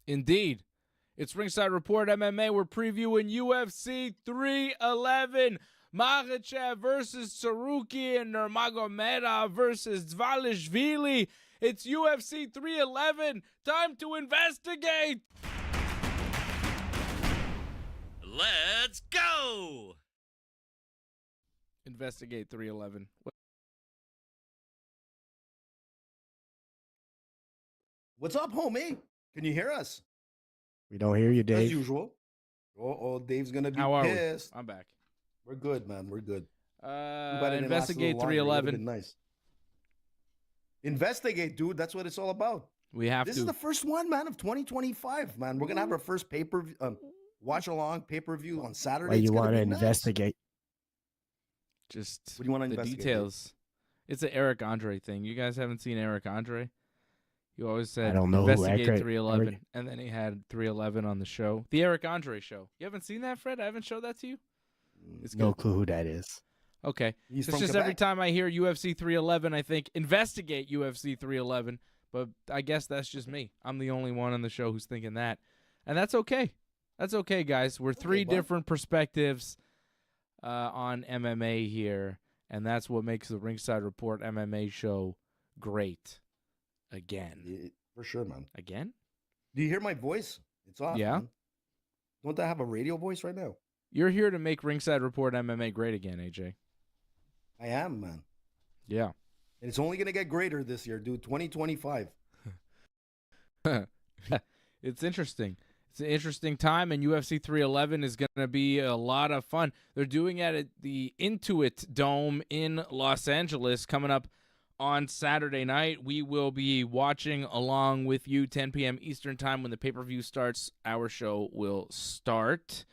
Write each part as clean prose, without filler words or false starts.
Indeed. It's Ringside Report MMA. We're previewing UFC 311. Makhachev versus Tsarukyan, Nurmagomedov versus Dvalishvili. It's UFC 311. Time to investigate. Let's go. Investigate 311. What's up, homie? Can you hear us? We don't hear you, Dave. As usual. Oh, Dave's gonna be How are pissed. we? I'm back. We're good, man. We're good. Investigate 311. Nice. Investigate, dude. That's what it's all about. We have This to. is the first one, man, of 2025, man. We're gonna have our first watch along pay-per-view on Saturday. Why you want to nice. investigate? Just what do you want to the investigate? details. It's an Eric Andre thing. You guys haven't seen Eric Andre? You always said I don't know who investigate 311, Eric- and then he had 311 on the show. The Eric Andre show. You haven't seen that, Fred? I haven't showed that to you? It's No good. clue who that is. Okay. He's It's from just Quebec. every time I hear UFC 311, I think investigate UFC 311. But I guess that's just me. I'm the only one on the show who's thinking that. And that's okay. That's okay, guys. We're three bud. different perspectives on MMA here. And that's what makes the Ringside Report MMA show great. Again. Yeah, for sure, man. Again? Do you hear my voice? It's off. Yeah. Man. Don't I have a radio voice right now? You're here to make Ringside Report MMA great again, AJ. I am, man. Yeah. And it's only going to get greater this year, dude. 2025. It's interesting. It's an interesting time, and UFC 311 is going to be a lot of fun. They're doing it at the Intuit Dome in Los Angeles coming up on Saturday night. We will be watching along with you 10 p.m. Eastern Time when the pay-per-view starts. Our show will start.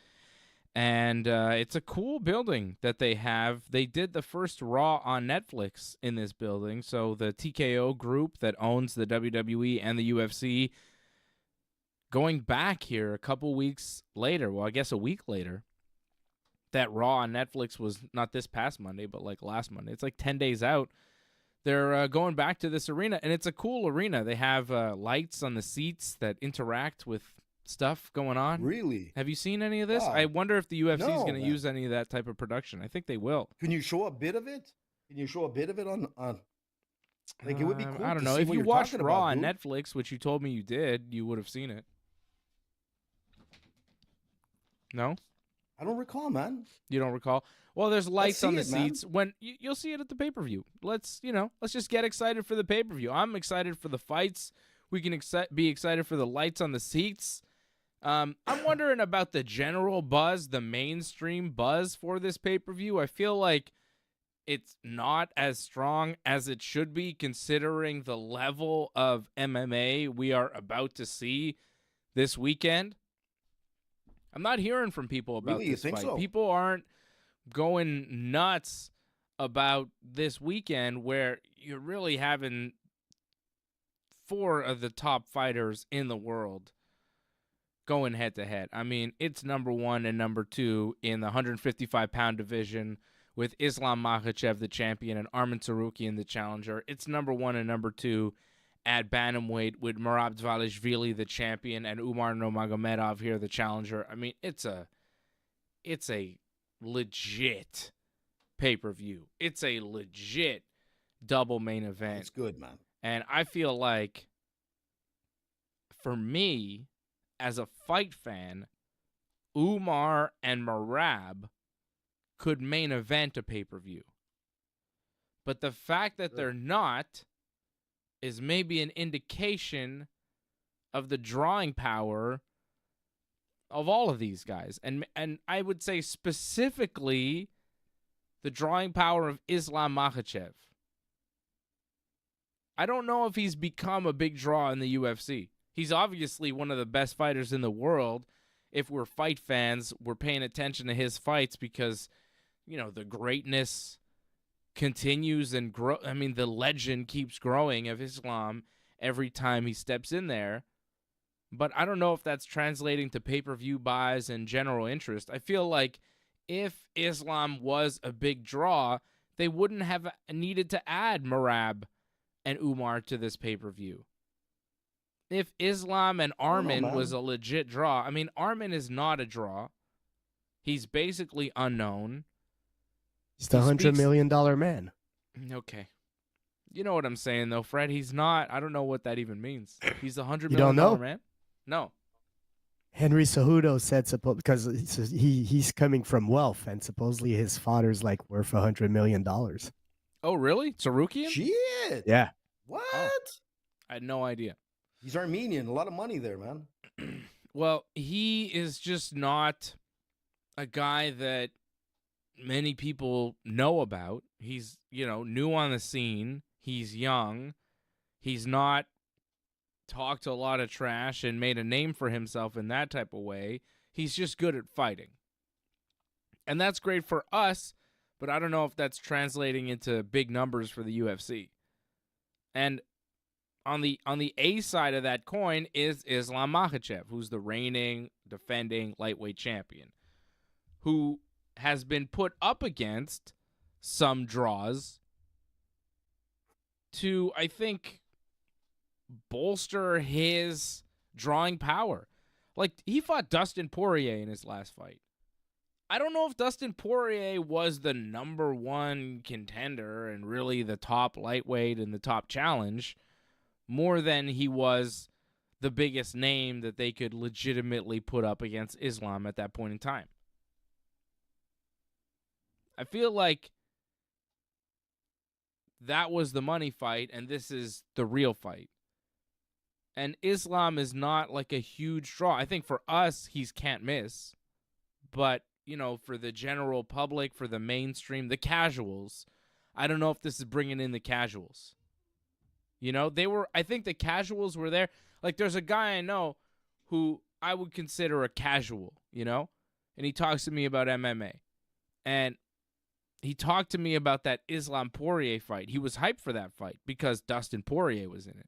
And it's a cool building that they have. They did the first Raw on Netflix in this building. So the TKO group that owns the WWE and the UFC, going back here a couple weeks later, well, I guess a week later, that Raw on Netflix was not this past Monday, but like last Monday. It's like 10 days out. They're going back to this arena, and it's a cool arena. They have lights on the seats that interact with stuff going on. Really? Have you seen any of this? Wow. I wonder if the UFC is No, going to man. use any of that type of production. I think they will. Can you show a bit of it? Can you show a bit of it on like it would be cool. I don't to know. see If what you you're watched talking Raw about, on dude. Netflix, which you told me you did, you would have seen it. No? I don't recall, man. You don't recall? Well, there's lights on the see it, man. seats. When you'll see it at the pay-per-view. Let's just get excited for the pay-per-view. I'm excited for the fights. We can be excited for the lights on the seats. I'm wondering about the general buzz, the mainstream buzz for this pay-per-view. I feel like it's not as strong as it should be considering the level of MMA we are about to see this weekend. I'm not hearing from people about Really? You this think fight. so? People aren't going nuts about this weekend where you're really having 4 of the top fighters in the world going head-to-head. I mean, it's number 1 and number 2 in the 155-pound division with Islam Makhachev, the champion, and Arman Tsarukyan, the challenger. It's number 1 and number 2 at Bantamweight with Merab Dvalishvili, the champion, and Umar Nurmagomedov here, the challenger. I mean, it's a legit pay-per-view. It's a legit double main event. It's good, man. And I feel like, for me, as a fight fan, Umar and Merab could main event a pay-per-view. But the fact that they're not is maybe an indication of the drawing power of all of these guys. And I would say specifically the drawing power of Islam Makhachev. I don't know if he's become a big draw in the UFC. He's obviously one of the best fighters in the world. If we're fight fans, we're paying attention to his fights because, the greatness continues and grow. I mean, the legend keeps growing of Islam every time he steps in there. But I don't know if that's translating to pay-per-view buys and general interest. I feel like if Islam was a big draw, they wouldn't have needed to add Merab and Umar to this pay-per-view. If Islam and Arman was a legit draw, I mean, Arman is not a draw. He's basically unknown. He's the $100 million man. Okay. You know what I'm saying, though, Fred. He's not. I don't know what that even means. He's a $100 You don't million know? man? No. Henry Cejudo said because he's coming from wealth, and supposedly his father's like worth $100 million. Oh, really? Tsarukyan? Shit. Yeah. What? I had no idea. He's Armenian. A lot of money there, man. Well, he is just not a guy that many people know about. He's, new on the scene. He's young. He's not talked a lot of trash and made a name for himself in that type of way. He's just good at fighting. And that's great for us, but I don't know if that's translating into big numbers for the UFC. And on the A side of that coin is Islam Makhachev, who's the reigning, defending lightweight champion, who has been put up against some draws to, I think, bolster his drawing power. Like, he fought Dustin Poirier in his last fight. I don't know if Dustin Poirier was the number 1 contender and really the top lightweight and the top challenge more than he was the biggest name that they could legitimately put up against Islam at that point in time. I feel like that was the money fight, and this is the real fight. And Islam is not like a huge draw. I think for us, he's can't miss. But, you know, for the general public, for the mainstream, the casuals, I don't know if this is bringing in the casuals. You know, I think the casuals were there. Like, there's a guy I know who I would consider a casual, you know? And he talks to me about MMA. And he talked to me about that Islam Poirier fight. He was hyped for that fight because Dustin Poirier was in it.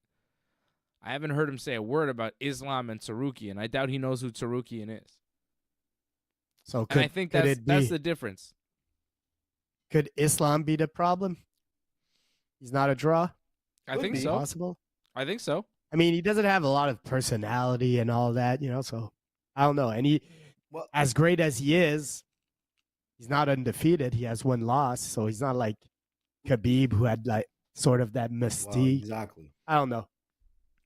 I haven't heard him say a word about Islam and Tsarukyan. I doubt he knows who Tsarukyan is. So and I think that's the difference. Could Islam be the problem? He's not a draw? I think so. Possible? I think so. I mean, he doesn't have a lot of personality and all that, you know, so I don't know. And as great as he is, he's not undefeated. He has one loss, so he's not like Khabib, who had like sort of that mystique. Well, exactly. I don't know.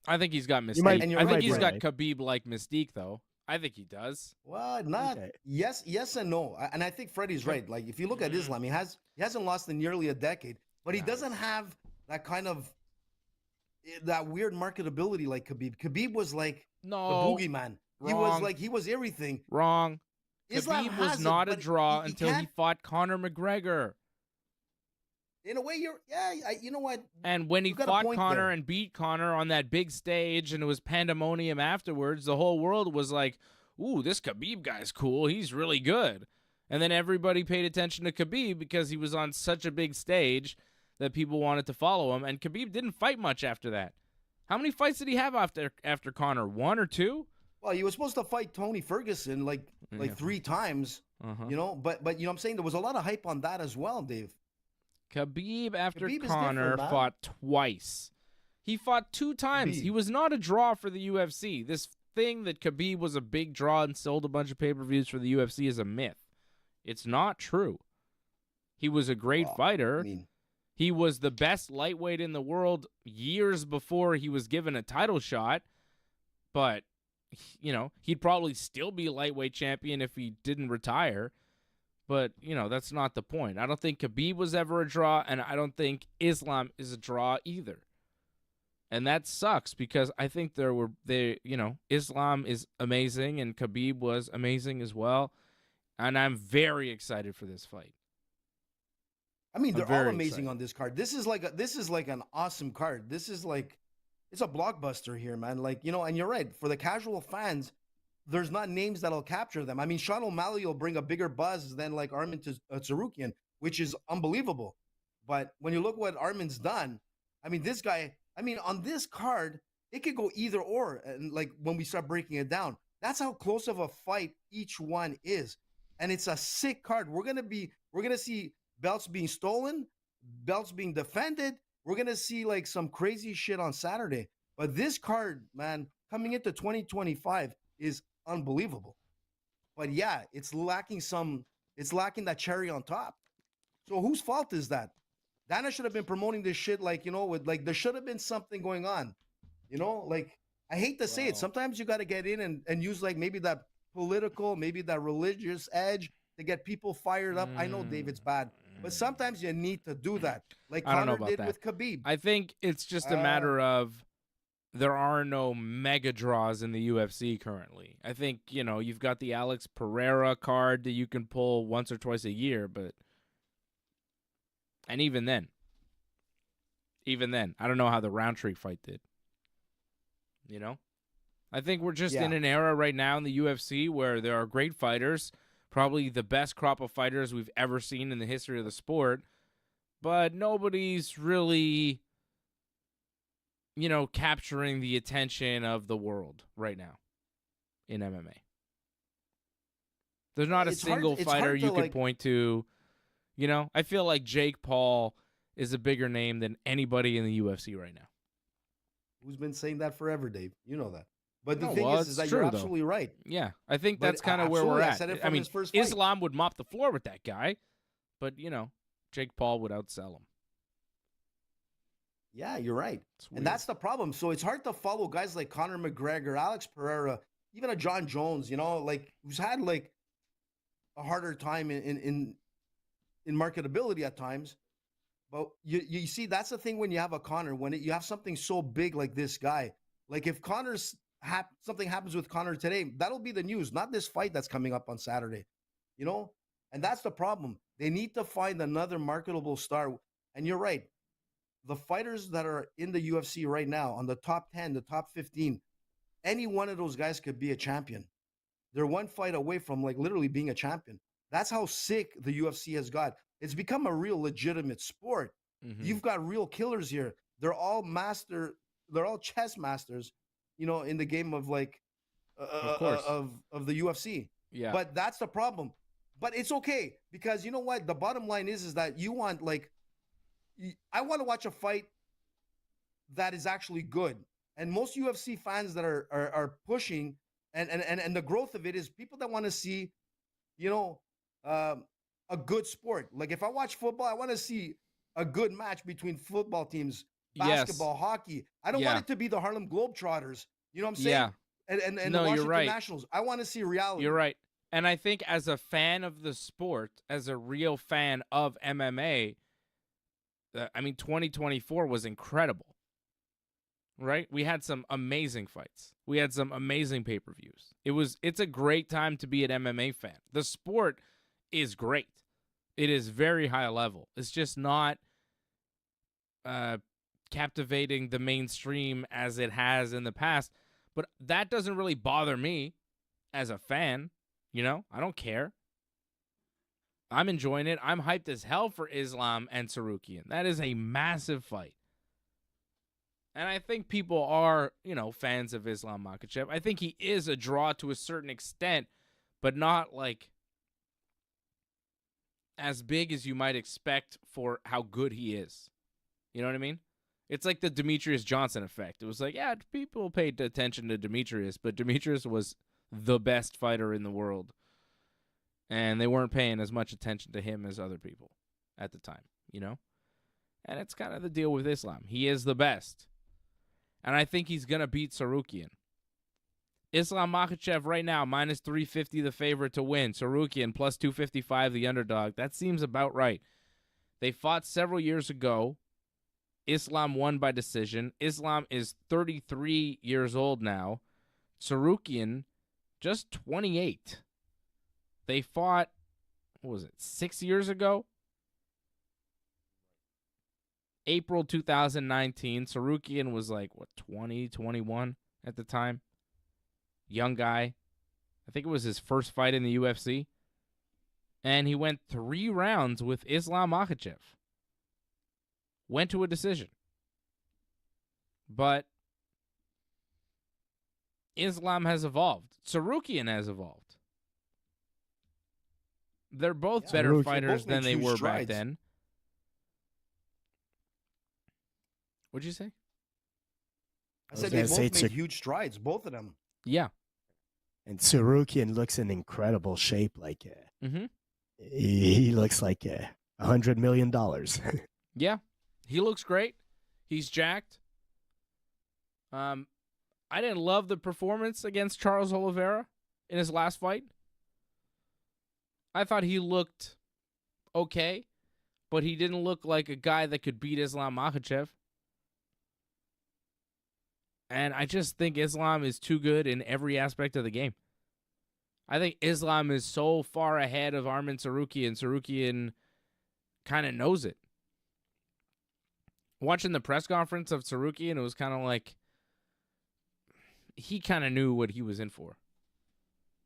I think he's got mystique. I think he's got right. Khabib-like mystique, though. I think he does. Well, not Okay. yes and no. And I think Freddie's right. Like, if you look at Islam, he hasn't lost in nearly a decade, but he doesn't have that kind of that weird marketability like Khabib. Khabib was like the boogeyman. Wrong. He was everything. Wrong. Islam Khabib was has it, not a but draw he until he can't- fought Conor McGregor. In a way, you know what? And when he You've got a fought point Conor there. and beat Conor on that big stage and it was pandemonium afterwards, the whole world was like, ooh, this Khabib guy's cool. He's really good. And then everybody paid attention to Khabib because he was on such a big stage that people wanted to follow him. And Khabib didn't fight much after that. How many fights did he have after Conor? 1 or 2? Well, he was supposed to fight Tony Ferguson like 3 times, you know. But you know what I'm saying? There was a lot of hype on that as well, Dave. Khabib after Khabib is Conor different, man. fought twice. He fought 2 times. Khabib. He was not a draw for the UFC. This thing that Khabib was a big draw and sold a bunch of pay-per-views for the UFC is a myth. It's not true. He was a great fighter. I mean, he was the best lightweight in the world years before he was given a title shot. But, you know, he'd probably still be lightweight champion if he didn't retire. But, you know, that's not the point. I don't think Khabib was ever a draw, and I don't think Islam is a draw either. And that sucks because I think Islam is amazing and Khabib was amazing as well. And I'm very excited for this fight. I mean, I'm they're all very amazing excited. on this card. This is like an awesome card. This is like, it's a blockbuster here, man. Like, you know, and you're right. For the casual fans, there's not names that'll capture them. I mean, Sean O'Malley will bring a bigger buzz than like Arman Tsarukyan, which is unbelievable. But when you look what Arman's done, I mean, this guy, on this card, it could go either or. And like when we start breaking it down, that's how close of a fight each one is. And it's a sick card. We're going to see belts being stolen, belts being defended. We're going to see like some crazy shit on Saturday. But this card, man, coming into 2025 is unbelievable. But yeah, it's lacking that cherry on top. So whose fault is that? Dana should have been promoting this shit like, you know, with like there should have been something going on. You know, like I hate to say it. Sometimes you got to get in and use like maybe that political, maybe that religious edge to get people fired up. I know David's bad, but sometimes you need to do that. Like I don't know Conor about did that. with Khabib. I think it's just a matter of there are no mega draws in the UFC currently. I think, you know, you've got the Alex Pereira card that you can pull once or twice a year, but and even then, I don't know how the Roundtree fight did. You know? I think we're just in an era right now in the UFC where there are great fighters, probably the best crop of fighters we've ever seen in the history of the sport, but nobody's really, you know, capturing the attention of the world right now in MMA. There's not a single fighter you could point to. You know, I feel like Jake Paul is a bigger name than anybody in the UFC right now. Who's been saying that forever, Dave? You know that. But the No, thing well, is it's that true, you're though. absolutely right. Yeah, I think But that's kind of where we're absolutely, I at. said it I from mean, his first fight. Islam would mop the floor with that guy, but, you know, Jake Paul would outsell him. Yeah, you're right. It's And weird. that's the problem. So it's hard to follow guys like Conor McGregor, Alex Pereira, even a John Jones, you know, like who's had like a harder time in marketability at times. But you see, that's the thing when you have a Conor, when you have something so big like this guy. Like if something happens with Conor today, that'll be the news, not this fight that's coming up on Saturday. You know, and that's the problem. They need to find another marketable star. And you're right. The fighters that are in the UFC right now, on the top 10, the top 15, any one of those guys could be a champion. They're one fight away from like literally being a champion. That's how sick the UFC has got. It's become a real legitimate sport. Mm-hmm. You've got real killers here. They're all chess masters, you know, in the game of like of the UFC. Yeah. But that's the problem. But it's okay because you know what? The bottom line is that you want I want to watch a fight that is actually good. And most UFC fans that are pushing and the growth of it is people that want to see, you know, a good sport. Like if I watch football, I want to see a good match between football teams, basketball, hockey. I don't want it to be the Harlem Globetrotters. You know what I'm saying? Yeah. And no, the Washington you're right. Nationals. I want to see reality. You're right. And I think as a fan of the sport, as a real fan of MMA, 2024 was incredible. Right? We had some amazing fights. We had some amazing pay-per-views. It's a great time to be an MMA fan. The sport is great. It is very high level. It's just not captivating the mainstream as it has in the past. But that doesn't really bother me as a fan. You know, I don't care. I'm enjoying it. I'm hyped as hell for Islam and Tsarukyan. That is a massive fight. And I think people are, you know, fans of Islam Makhachev. I think he is a draw to a certain extent, but not like as big as you might expect for how good he is. You know what I mean? It's like the Demetrius Johnson effect. It was like, yeah, people paid attention to Demetrius, but Demetrius was the best fighter in the world. And they weren't paying as much attention to him as other people at the time, you know? And it's kind of the deal with Islam. He is the best. And I think he's going to beat Tsarukyan. Islam Makhachev right now, minus 350 the favorite to win. Tsarukyan plus 255 the underdog. That seems about right. They fought several years ago. Islam won by decision. Islam is 33 years old now. Tsarukyan, just 28. They fought, 6 years ago? April 2019. Tsarukyan was 20, 21 at the time. Young guy. I think it was his first fight in the UFC. And he went 3 rounds with Islam Makhachev. Went to a decision. But Islam has evolved. Tsarukyan has evolved. They're both better fighters than they were back then. What'd you say? I said they both made huge strides, both of them. Yeah. And Tsarukyan looks in incredible shape. He looks like $100 million. Yeah. He looks great. He's jacked. I didn't love the performance against Charles Oliveira in his last fight. I thought he looked okay, but he didn't look like a guy that could beat Islam Makhachev. And I just think Islam is too good in every aspect of the game. I think Islam is so far ahead of Arman Tsarukyan. Tsarukyan kind of knows it. Watching the press conference of Tsarukyan, it was kind of like he kind of knew what he was in for.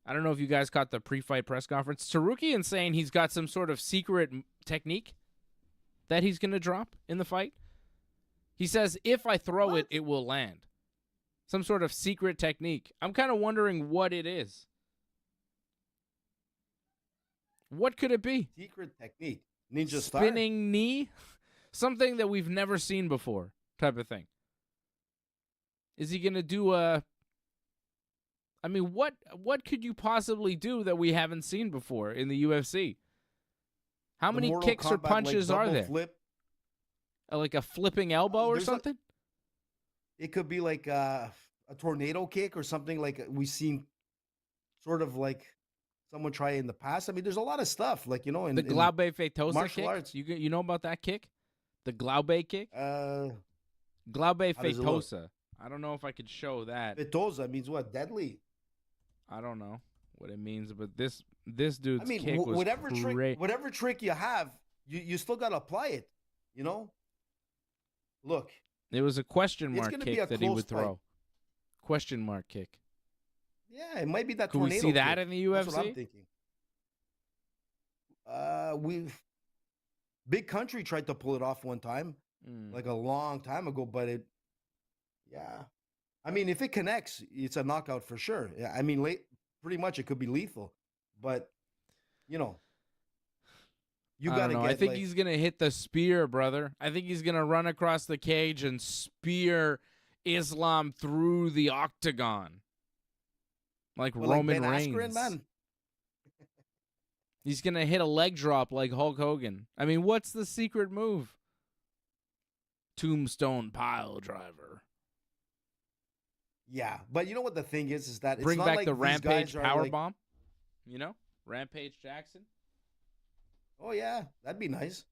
I don't know if you guys caught the pre-fight press conference. Tsarukyan saying he's got some sort of secret technique that he's going to drop in the fight. He says, if I throw it, it will land. Some sort of secret technique. I'm kind of wondering what it is. What could it be? Secret technique. Ninja Spinning knee? Something that we've never seen before type of thing. Is he going to do a... I mean, what could you possibly do that we haven't seen before in the UFC? How many kicks or punches are there? Flip. Like a flipping elbow or something? It could be like a tornado kick or something like we've seen sort of like someone try in the past. I mean, there's a lot of stuff like, in the Glaube Feitosa martial kick. Arts. You know about that kick? The Glaube kick? How Glaube does it look? Feitosa. I don't know if I could show that. Vitosa means what? Deadly. I don't know what it means, but this dude's I mean, kick was whatever trick you have, you still gotta apply it. You know. Look, It was a question it's mark gonna be kick a that he close would fight. throw. Question mark kick. yeah, it might be that Could we tornado. see that kick. in the That's what I'm UFC? thinking. Big Country tried to pull it off one time, like a long time ago, but yeah. I mean, if it connects, it's a knockout for sure. Yeah, I mean, pretty much it could be lethal, but you know, you I gotta don't know. get. I think like, he's gonna hit the spear, brother. I think he's gonna run across the cage and spear Islam through the octagon, like well, like Roman Ben Reigns. Askren, man. He's gonna hit a leg drop like Hulk Hogan. I mean, what's the secret move? Tombstone pile driver. Yeah, but you know what the thing is that it's Bring not back like the these Rampage guys are power like, bomb. You know, Rampage Jackson. oh yeah, that'd be nice.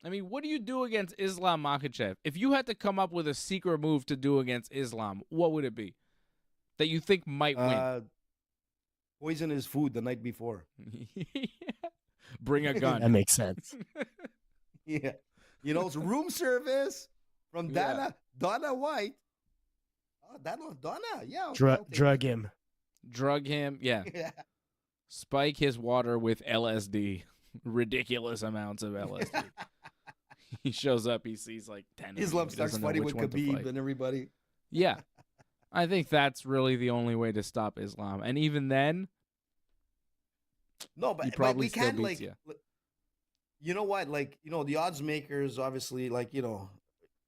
I mean, what do you do against Islam Makhachev? If you had to come up with a secret move to do against Islam, what would it be that you think might win? Poison his food the night before. Bring a gun. That makes sense. Yeah, you know, it's room service from Yeah. Donna White. Oh, Donna, yeah. okay, I'll take Drug him. Drug him. Yeah. it. Yeah. Spike his water with LSD. Ridiculous amounts of LSD. He shows up. He sees like 10. Islam starts fighting with Khabib and everybody. Yeah. I think that's really the only way to stop Islam. And even then, No, he but probably we still can't beats like. you. You know what? Like, you know, the odds makers obviously like, you know,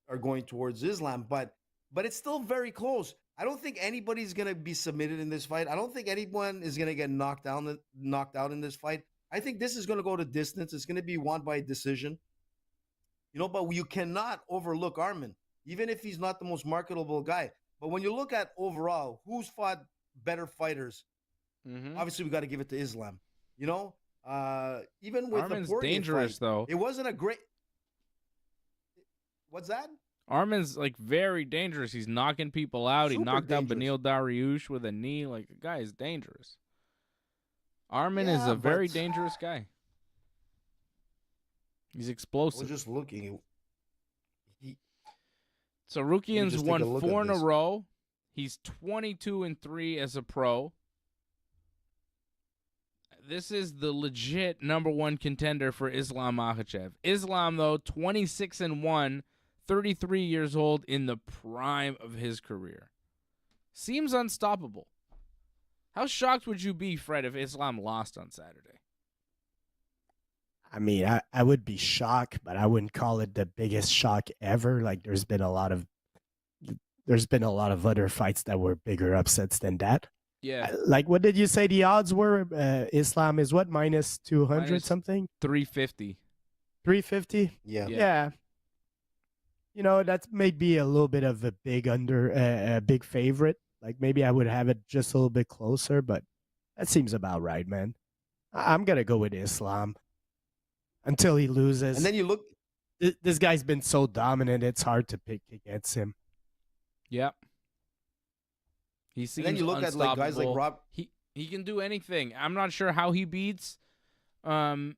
are going towards Islam, but it's still very close. I don't think anybody's gonna be submitted in this fight. I don't think anyone is gonna get knocked out in this fight. I think this is gonna go to distance. It's gonna be won by decision. You know, but you cannot overlook Arman, even if he's not the most marketable guy. But when you look at overall, who's fought better fighters? Mm-hmm. Obviously, we got to give it to Islam. You know, even with Arman's the Poirier dangerous, fight, though. it wasn't a great. What's that? Arman's like very dangerous. He's knocking people out. He Super knocked out dangerous. Beneil Dariush with a knee. Like, the guy is dangerous. Arman is Yeah, a very but- dangerous guy. He's I was explosive. just looking. Tsarukyan's just take won a look at 4 in a this. row. He's 22-3 as a pro. This is the legit #1 contender for Islam Makhachev. Islam, though, 26-1, 33 years old, in the prime of his career. Seems unstoppable. How shocked would you be, Fred, if Islam lost on Saturday? I mean, I would be shocked, but I wouldn't call it the biggest shock ever. Like there's been a lot of other fights that were bigger upsets than that. Yeah, Like what did you say the odds were? Islam is what, minus 200 Minus- something? 350. 350? Yeah. Yeah. You know, that's maybe a little bit of a big favorite. Like maybe I would have it just a little bit closer, but that seems about right, man. I'm going to go with Islam until he loses. And then you look. This guy's been so dominant, it's hard to pick against him. Yep. He seems And then you look at like guys like unstoppable. Rob. He can do anything. I'm not sure how he beats Tsarukyan.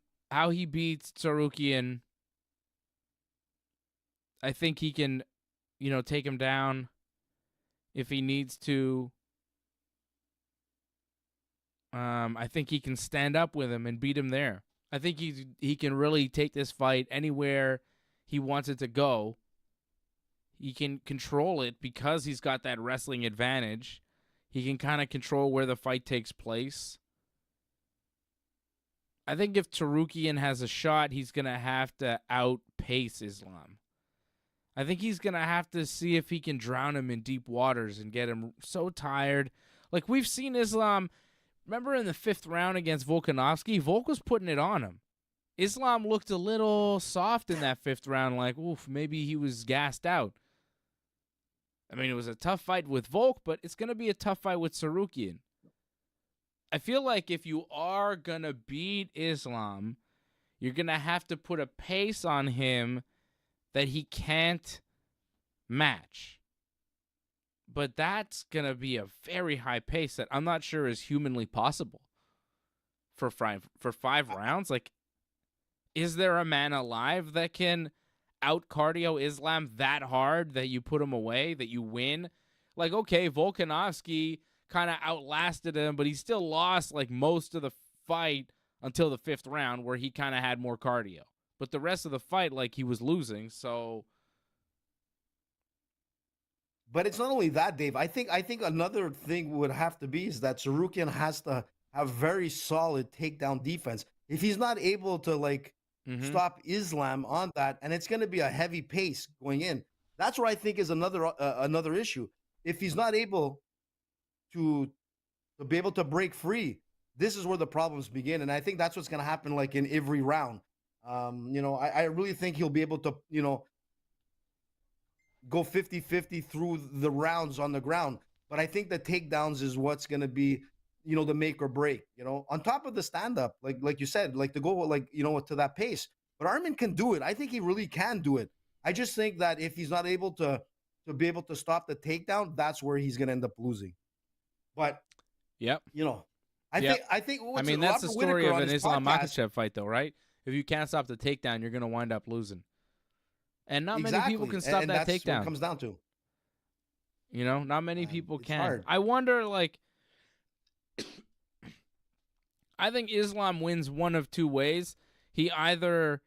I think he can, take him down if he needs to. I think he can stand up with him and beat him there. I think he can really take this fight anywhere he wants it to go. He can control it because he's got that wrestling advantage. He can kind of control where the fight takes place. I think if Tsarukyan has a shot, he's going to have to outpace Islam. I think he's going to have to see if he can drown him in deep waters and get him so tired. Like we've seen Islam, remember in the 5th round against Volkanovski? Volk was putting it on him. Islam looked a little soft in that 5th round, like, oof, maybe he was gassed out. I mean, it was a tough fight with Volk, but it's going to be a tough fight with Tsarukyan. I feel like if you are going to beat Islam, you're going to have to put a pace on him that he can't match. But that's going to be a very high pace that I'm not sure is humanly possible for 5 rounds. Like, is there a man alive that can out-cardio Islam that hard that you put him away, that you win? Like, okay, Volkanovski kind of outlasted him, but he still lost, like, most of the fight until the 5th round where he kind of had more cardio. But the rest of the fight, like, he was losing, so... But it's not only that, Dave. I think another thing would have to be is that Tsarukyan has to have very solid takedown defense. If he's not able to, like, stop Islam on that, and it's going to be a heavy pace going in. That's what I think is another issue. If he's not able to be able to break free, this is where the problems begin. And I think that's what's going to happen, like, in every round. I really think he'll be able to, go 50-50 through the rounds on the ground. But I think the takedowns is what's going to be, the make or break, on top of the stand-up, like you said, like to go, like, to that pace. But Arman can do it. I think he really can do it. I just think that if he's not able to be able to stop the takedown, that's where he's going to end up losing. But, yep. I think that's the story of an Islam Makhachev fight, though, right? If you can't stop the takedown, you're going to wind up losing. And not many people can stop that takedown. What it comes down to. Not many people can. Hard. I wonder, like, I think Islam wins one of two ways. He either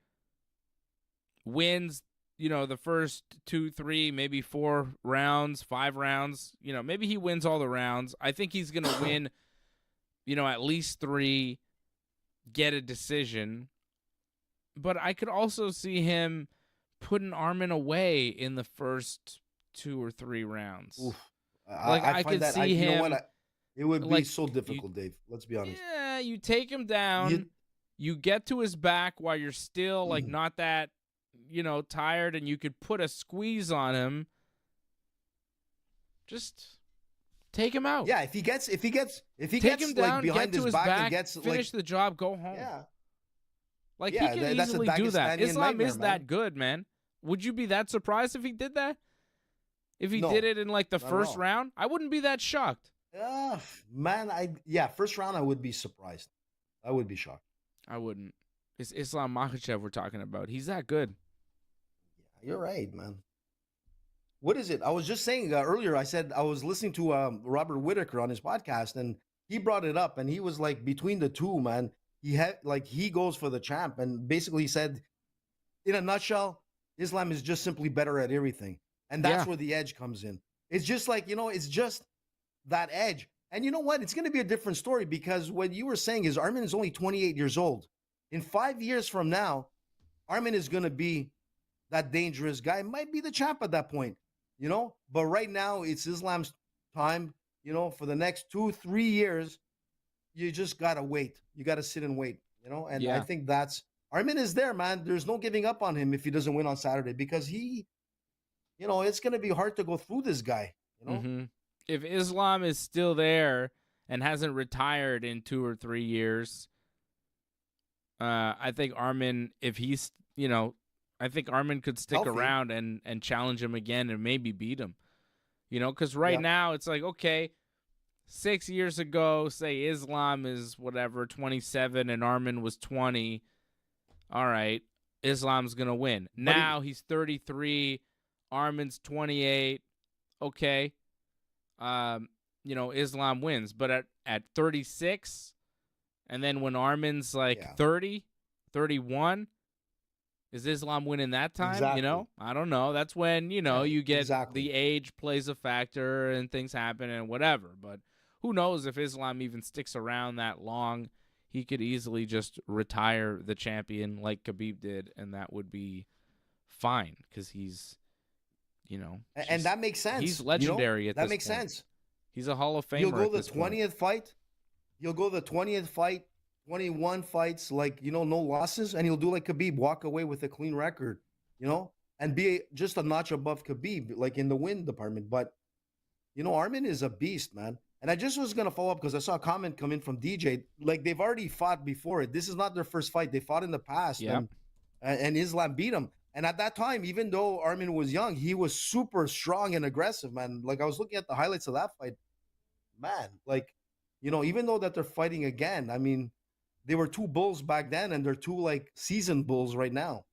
wins, the first 2, 3, maybe 4 rounds, 5 rounds. Maybe he wins all the rounds. I think he's going to win, at least 3, get a decision. But I could also see him putting Arman away in the first 2 or 3 rounds. Oof. I could see him. You know what? It would be so difficult, Dave. Let's be honest. Yeah, you take him down. You get to his back while you're still like not that, tired, and you could put a squeeze on him. Just take him out. Yeah, if he gets take him like down, behind get to his back, and gets finish the job, go home. Yeah. Like, he can easily do that. Islam is man. that good, man. Would you be that surprised if he did that? If he did it in, like, the first round? I wouldn't be that shocked. Man, first round I would be surprised. I would be shocked. I wouldn't. It's Islam Makhachev we're talking about. He's that good. Yeah, you're right, man. What is it? I was just saying earlier, I said I was listening to Robert Whittaker on his podcast, and he brought it up, and he was like, between the two, man, he goes for the champ, and basically he said, in a nutshell, Islam is just simply better at everything. And that's where the edge comes in. It's just like, it's just that edge. And you know what? It's going to be a different story, because what you were saying is Arman is only 28 years old. In 5 years from now, Arman is going to be that dangerous guy. Might be the champ at that point, But right now, it's Islam's time, for the next 2-3 years. You just got to wait. You got to sit and wait, And I think Arman is there, man. There's no giving up on him if he doesn't win on Saturday, because he, it's going to be hard to go through this guy, If Islam is still there and hasn't retired in 2 or 3 years, I think Arman, I think Arman could stick around and challenge him again and maybe beat him, because now it's like, okay, 6 years ago, say Islam is 27 and Arman was 20. All right, Islam's going to win. Now he's 33, Arman's 28. Okay. Islam wins, but at 36, and then when Arman's 30, 31, is Islam winning that time? Exactly. I don't know. That's when, you get the age plays a factor and things happen and whatever. But who knows if Islam even sticks around that long? He could easily just retire the champion like Khabib did, and that would be fine, because he's, and that makes sense. He's legendary at this point. That makes sense. He's a Hall of Famer. You'll go the 20th fight. You'll go the 20th fight, 21 fights, no losses, and he'll do like Khabib, walk away with a clean record, and be just a notch above Khabib, like in the win department. But, Arman is a beast, man. And I just was going to follow up because I saw a comment come in from DJ. Like, they've already fought before it. This is not their first fight. They fought in the past, and Islam beat him. And at that time, even though Arman was young, he was super strong and aggressive, man. Like I was looking at the highlights of that fight, man. Like, even though that they're fighting again, I mean, they were two bulls back then, and they're two like seasoned bulls right now.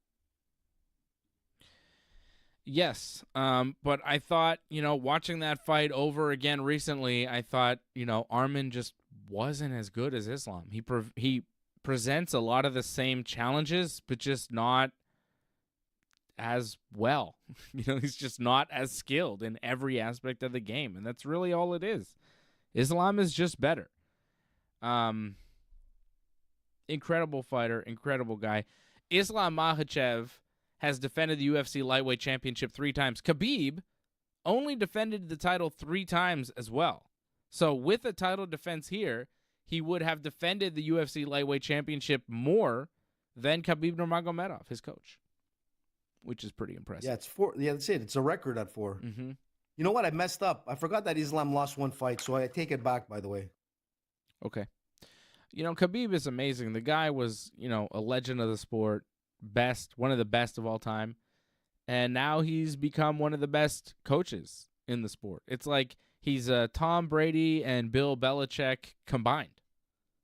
Yes, but I thought, watching that fight over again recently, I thought, Arman just wasn't as good as Islam. He presents a lot of the same challenges, but just not as well. He's just not as skilled in every aspect of the game, and that's really all it is. Islam is just better. Incredible fighter, incredible guy. Islam Makhachev has defended the UFC lightweight championship 3 times. Khabib only defended the title 3 times as well. So with a title defense here, he would have defended the UFC lightweight championship more than Khabib Nurmagomedov, his coach, which is pretty impressive. Yeah, it's 4. Yeah, that's it. It's a record at 4. Mm-hmm. You know what? I messed up. I forgot that Islam lost 1 fight, so I take it back, by the way. Okay. Khabib is amazing. The guy was, a legend of the sport, one of the best of all time. And now he's become one of the best coaches in the sport. It's like he's Tom Brady and Bill Belichick combined.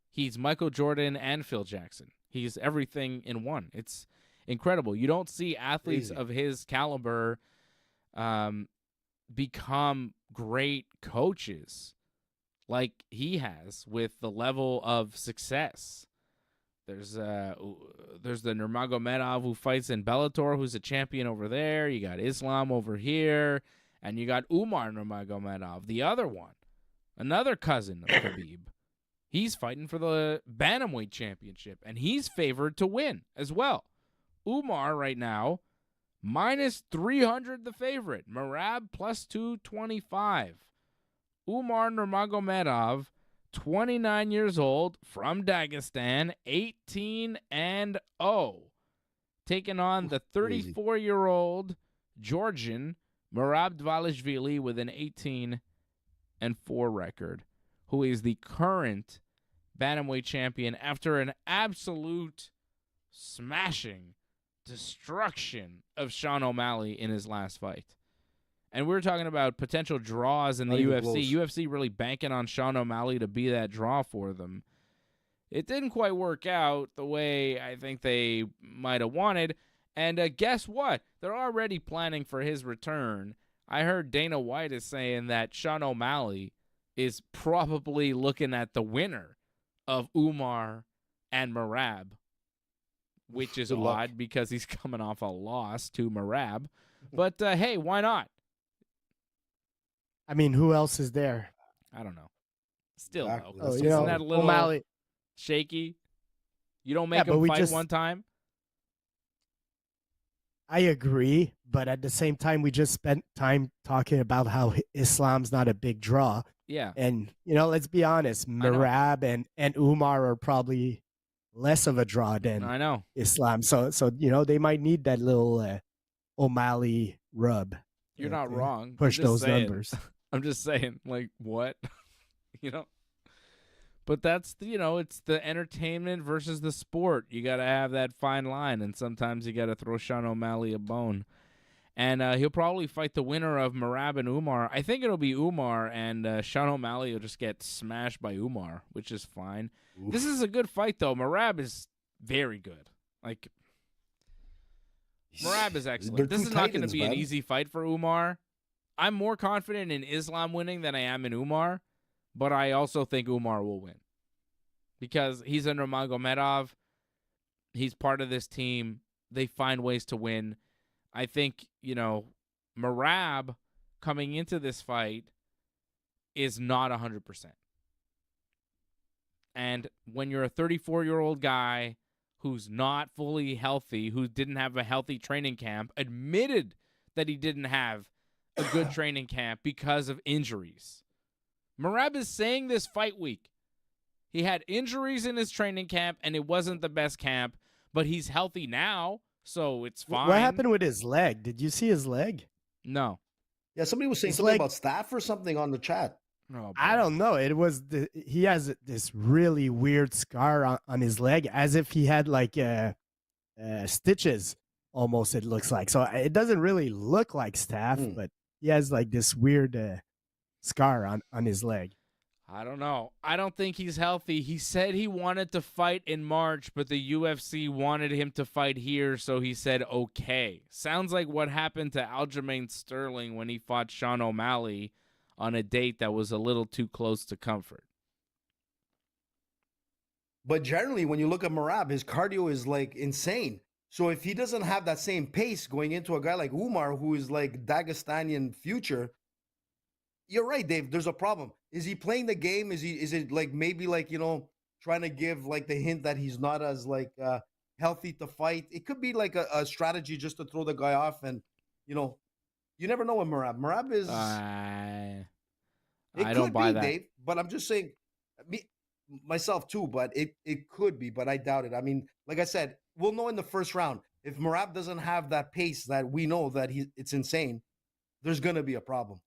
He's Michael Jordan and Phil Jackson. He's everything in one. It's incredible. You don't see athletes of his caliber become great coaches like he has with the level of success. There's the Nurmagomedov who fights in Bellator, who's a champion over there. You got Islam over here, and you got Umar Nurmagomedov, the other one, another cousin of Khabib. He's fighting for the Bantamweight championship, and he's favored to win as well. Umar right now, minus 300 the favorite. Merab plus 225. Umar Nurmagomedov, 29 years old, from Dagestan, 18-0, taking on the 34-year-old Georgian Merab Dvalishvili with an 18-4 record, who is the current Bantamweight champion after an absolute smashing destruction of Sean O'Malley in his last fight. And we were talking about potential draws in the UFC. UFC really banking on Sean O'Malley to be that draw for them. It didn't quite work out the way I think they might have wanted. And guess what? They're already planning for his return. I heard Dana White is saying that Sean O'Malley is probably looking at the winner of Umar and Merab, which is odd because he's coming off a loss to Merab. But, hey, why not? I mean, who else is there? I don't know. Still, Exactly. though. Isn't that a little O'Malley. shaky? You don't make him fight one time? I agree, but at the same time, we just spent time talking about how Islam's not a big draw. Yeah. And, let's be honest, Merab and Umar are probably less of a draw than Islam. So they might need that little O'Malley rub. You're not wrong. Push those numbers. I'm just saying, like, what? But that's, it's the entertainment versus the sport. You got to have that fine line, and sometimes you got to throw Sean O'Malley a bone. And he'll probably fight the winner of Merab and Umar. I think it'll be Umar, and Sean O'Malley will just get smashed by Umar, which is fine. Oof. This is a good fight, though. Merab is very good. Like, Merab is excellent. This is not going to be an easy fight for Umar. I'm more confident in Islam winning than I am in Umar, but I also think Umar will win because he's a Nurmagomedov. He's part of this team. They find ways to win. I think, Merab coming into this fight is not 100%. And when you're a 34-year-old guy who's not fully healthy, who didn't have a healthy training camp, admitted that he didn't have a good training camp because of injuries. Merab is saying this fight week. He had injuries in his training camp, and it wasn't the best camp, but he's healthy now, so it's fine. What happened with his leg? Did you see his leg? No. Yeah, somebody was saying something about staph or something on the chat. Oh, I don't know. It was he has this really weird scar on his leg, as if he had like stitches almost, it looks like. So it doesn't really look like staph, but he has like this weird scar on his leg. I don't know. I don't think he's healthy. He said he wanted to fight in March, but the UFC wanted him to fight here, so he said okay. Sounds like what happened to Aljamain Sterling when he fought Sean O'Malley on a date that was a little too close to comfort. But generally, when you look at Merab, his cardio is like insane. So if he doesn't have that same pace going into a guy like Umar, who is like Dagestanian future, you're right, Dave. There's a problem. Is he playing the game? Is it like maybe like, trying to give like the hint that he's not as like healthy to fight? It could be like a strategy just to throw the guy off, and you never know with Merab. Merab is I it don't could buy be, that. Dave, but I'm just saying myself too, but it could be, but I doubt it. I mean, like I said, we'll know in the first round. If Merab doesn't have that pace that we know that it's insane, there's gonna be a problem.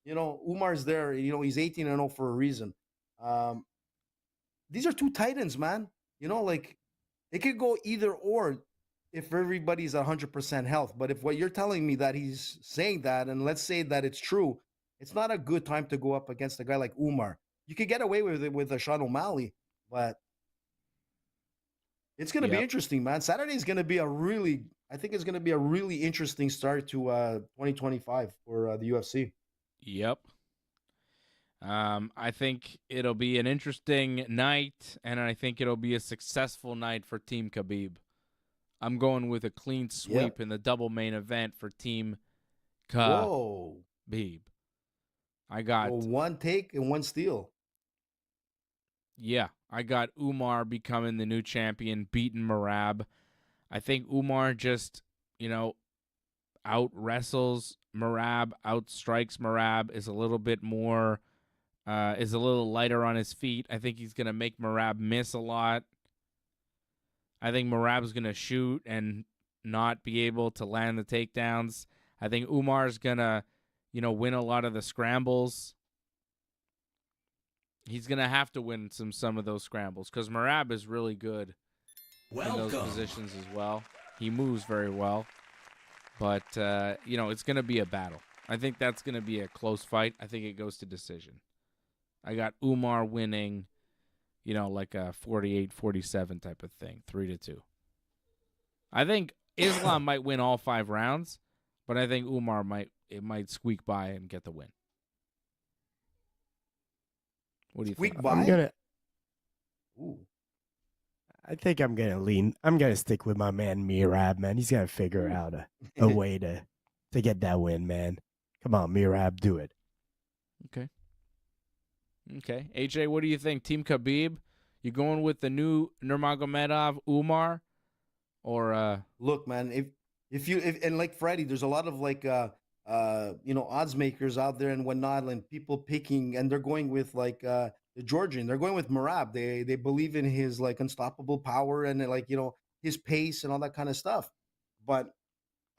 Umar's there. He's 18-0 for a reason. These are two titans, man. Like it could go either or if everybody's 100% health. But if what you're telling me that he's saying that, and let's say that it's true, it's not a good time to go up against a guy like Umar. You could get away with it with a Sean O'Malley, but it's going to be interesting, man. Saturday is going to be I think it's going to be a really interesting start to 2025 for the UFC. Yep. I think it'll be an interesting night, and I think it'll be a successful night for Team Khabib. I'm going with a clean sweep in the double main event for Team Khabib. I got one take and one steal. Yeah, I got Umar becoming the new champion, beating Merab. I think Umar just, out wrestles Merab, outstrikes Merab, is a little bit more, is a little lighter on his feet. I think he's going to make Merab miss a lot. I think Merab's going to shoot and not be able to land the takedowns. I think Umar's going to, win a lot of the scrambles. He's going to have to win some of those scrambles because Merab is really good in those positions as well. He moves very well. But, it's going to be a battle. I think that's going to be a close fight. I think it goes to decision. I got Umar winning, like a 48-47 type of thing, 3-2. I think Islam might win all 5 rounds, but I think Umar might squeak by and get the win. What do you think? I think I'm gonna lean. I'm gonna stick with my man Merab, man. He's gotta figure out a way to get that win, man. Come on, Merab, do it. Okay. AJ, what do you think? Team Khabib? You going with the new Nurmagomedov, Umar, or Look, man, if and like Freddie, there's a lot of like odds makers out there and whatnot, and people picking, and they're going with like the Georgian. They're going with Merab. They believe in his like unstoppable power and like his pace and all that kind of stuff. But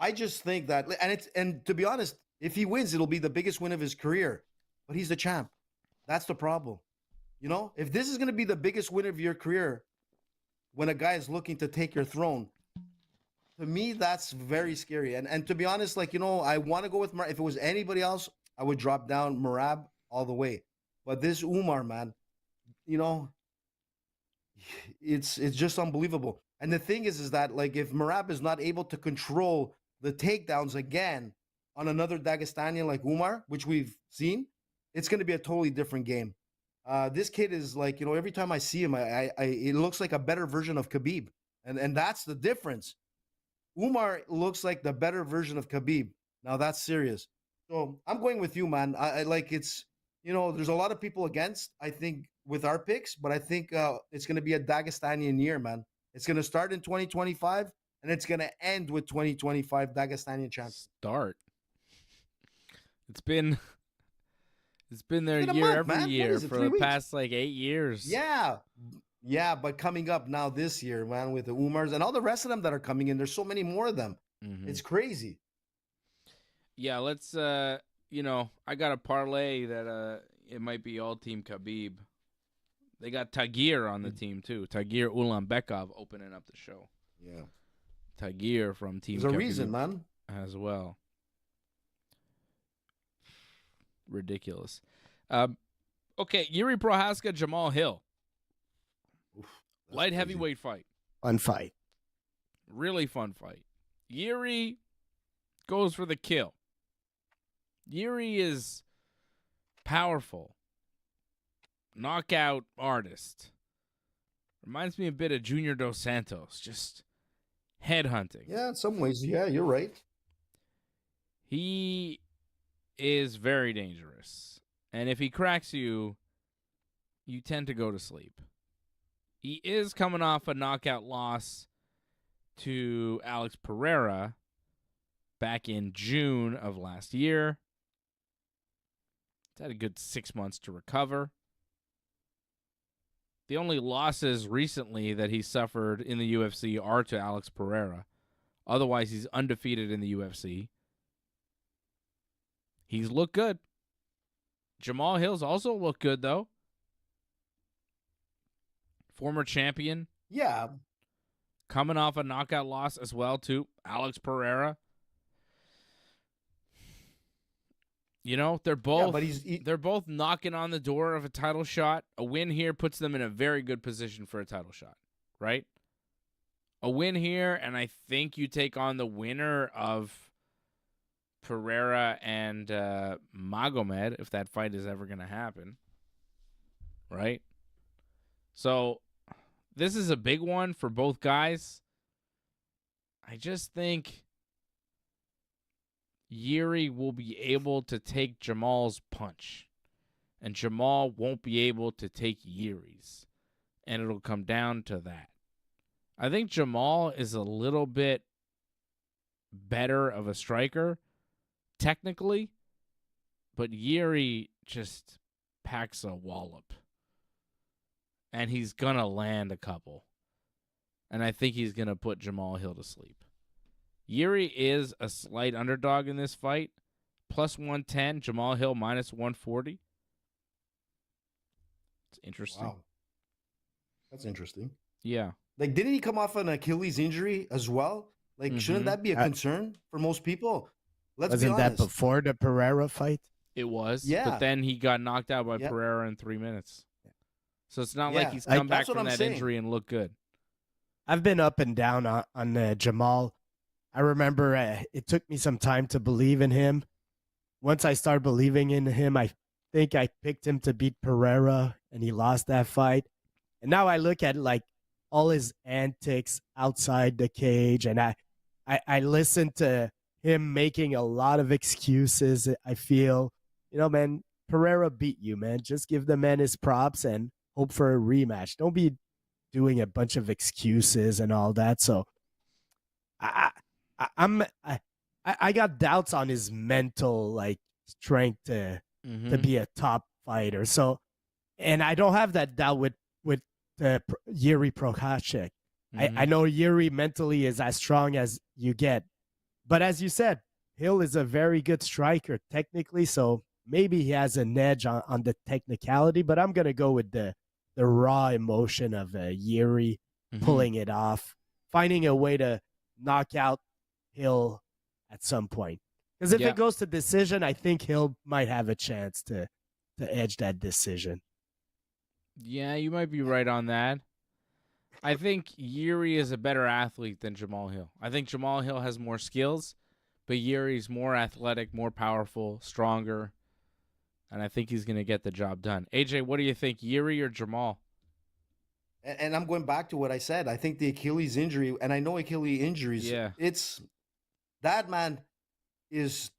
I just think that, and to be honest, if he wins, it'll be the biggest win of his career. But he's the champ. That's the problem. If this is going to be the biggest win of your career, when a guy is looking to take your throne, to me, that's very scary. And to be honest, like, I want to go with Merab. If it was anybody else, I would drop down Merab all the way. But this Umar, man, it's just unbelievable. And the thing is that, like, if Merab is not able to control the takedowns again on another Dagestanian like Umar, which we've seen, it's going to be a totally different game. This kid is like, every time I see him, it looks like a better version of Khabib. And that's the difference. Umar looks like the better version of Khabib. Now that's serious. So I'm going with you, man. I like it's, there's a lot of people against, I think, with our picks, but I think it's going to be a Dagestanian year, man. It's going to start in 2025 and it's going to end with 2025 Dagestanian champion. Start. It's been their year every year for the past like 8 years. Yeah, but coming up now this year, man, with the Umars and all the rest of them that are coming in, there's so many more of them. Mm-hmm. It's crazy. Yeah, let's, I got a parlay that it might be all Team Khabib. They got Tagir on the team, too. Tagir Ulanbekov opening up the show. Yeah. Tagir from Team There's a Khabib reason, man. as well. Ridiculous. Okay, Jiří Procházka, Jamahal Hill. Oof, that's Light crazy. heavyweight fight. Fun fight. Really fun fight. Jiří goes for the kill. Jiří is powerful. Knockout artist. Reminds me a bit of Junior Dos Santos. Just headhunting. Yeah, in some ways, yeah, you're right. He is very dangerous. And if he cracks you, you tend to go to sleep. He is coming off a knockout loss to Alex Pereira back in June of last year. He's had a good 6 months to recover. The only losses recently that he suffered in the UFC are to Alex Pereira. Otherwise, he's undefeated in the UFC. He's looked good. Jamahal Hill's also looked good, though. Former champion. Yeah. Coming off a knockout loss as well to Alex Pereira. You know, they're both they're both knocking on the door of a title shot. A win here puts them in a very good position for a title shot, right? A win here, and I think you take on the winner of Pereira and Magomed, if that fight is ever going to happen, right? So this is a big one for both guys. I just think Jiří will be able to take Jamal's punch, and Jamal won't be able to take Jiří's, and it'll come down to that. I think Jamal is a little bit better of a striker, technically, but Jiří just packs a wallop, and he's going to land a couple, and I think he's going to put Jamahal Hill to sleep. Jiří is a slight underdog in this fight. Plus 110, Jamahal Hill minus 140. It's interesting. Wow. That's interesting. Yeah. Like, didn't he come off an Achilles injury as well? Like, shouldn't that be a concern for most people? Let's be honest. Wasn't that before the Pereira fight? It was. Yeah. But then he got knocked out by Pereira in 3 minutes. So it's not like he's come back from that injury and looked good. I've been up and down on Jamal. I remember it took me some time to believe in him. Once I started believing in him, I think I picked him to beat Pereira, and he lost that fight. And now I look at like all his antics outside the cage, and I listen to him making a lot of excuses. I feel, man, Pereira beat you, man. Just give the man his props and hope for a rematch. Don't be doing a bunch of excuses and all that. So I got doubts on his mental like strength to be a top fighter. So, and I don't have that doubt with Jiří Procházka. I know Jiří mentally is as strong as you get, but as you said, Hill is a very good striker technically. So maybe he has an edge on the technicality. But I'm gonna go with the raw emotion of Jiří pulling it off, finding a way to knock out Hill at some point. Because if it goes to decision, I think Hill might have a chance to edge that decision. Yeah, you might be right on that. I think Jiří is a better athlete than Jamahal Hill. I think Jamahal Hill has more skills, but Jiří's more athletic, more powerful, stronger, and I think he's going to get the job done. AJ, what do you think, Jiří or Jamal? And I'm going back to what I said. I think the Achilles injury, and I know Achilles injuries, it's that, man, it's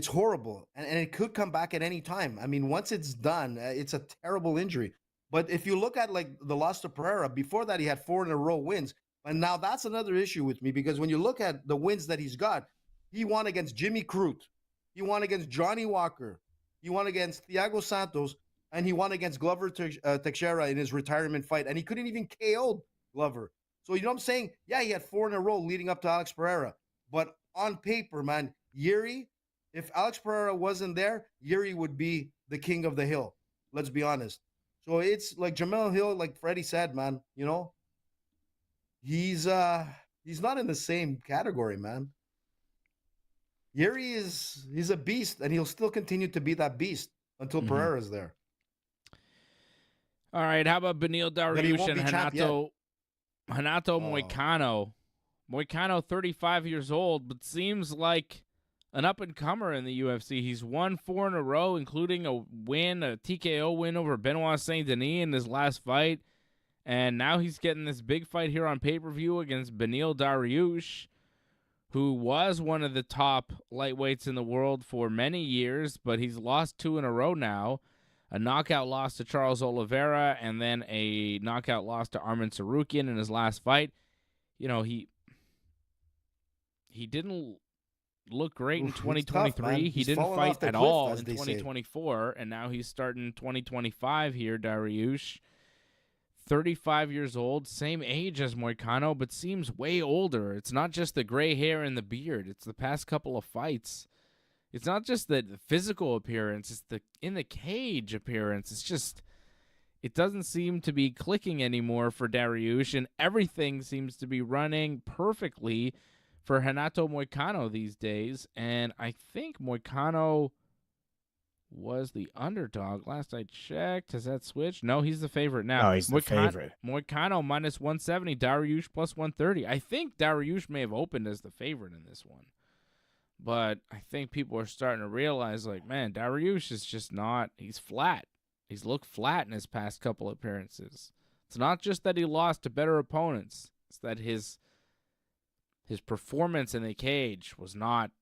horrible. And it could come back at any time. I mean, once it's done, it's a terrible injury. But if you look at like the loss to Pereira, before that he had 4 in a row wins. And now that's another issue with me, because when you look at the wins that he's got, he won against Jimmy Crute. He won against Johnny Walker. He won against Thiago Santos. And he won against Glover Teixeira in his retirement fight. And he couldn't even KO Glover. So, you know what I'm saying? Yeah, he had 4 in a row leading up to Alex Pereira. But on paper, man, Jiří, if Alex Pereira wasn't there, Jiří would be the king of the hill. Let's be honest. So it's like Jamahal Hill, like Freddie said, man, he's He's not in the same category, man. Jiří he's a beast, and he'll still continue to be that beast until Pereira's there. All right, how about Beneil Dariush and Renato Oh. Moicano? Moicano, 35 years old, but seems like an up-and-comer in the UFC. He's won 4 in a row, including a TKO win over Benoit Saint-Denis in his last fight. And now he's getting this big fight here on pay-per-view against Beneil Dariush, who was one of the top lightweights in the world for many years, but he's lost 2 in a row now. A knockout loss to Charles Oliveira, and then a knockout loss to Arman Tsarukyan in his last fight. You know, he didn't look great in 2023. He didn't fight at all in 2024, and now he's starting 2025 here, Dariush. 35 years old, same age as Moicano, but seems way older. It's not just the gray hair and the beard. It's the past couple of fights. It's not just the physical appearance. It's the in the cage appearance. It's just, it doesn't seem to be clicking anymore for Dariush, and everything seems to be running perfectly for Renato Moicano these days. And I think Moicano was the underdog last I checked. Has that switched? No, he's the favorite now. No, he's the favorite. Moicano minus 170, Dariush plus 130. I think Dariush may have opened as the favorite in this one. But I think people are starting to realize, like, man, Dariush is just not, he's flat. He's looked flat in his past couple appearances. It's not just that he lost to better opponents. It's that his performance in the cage was not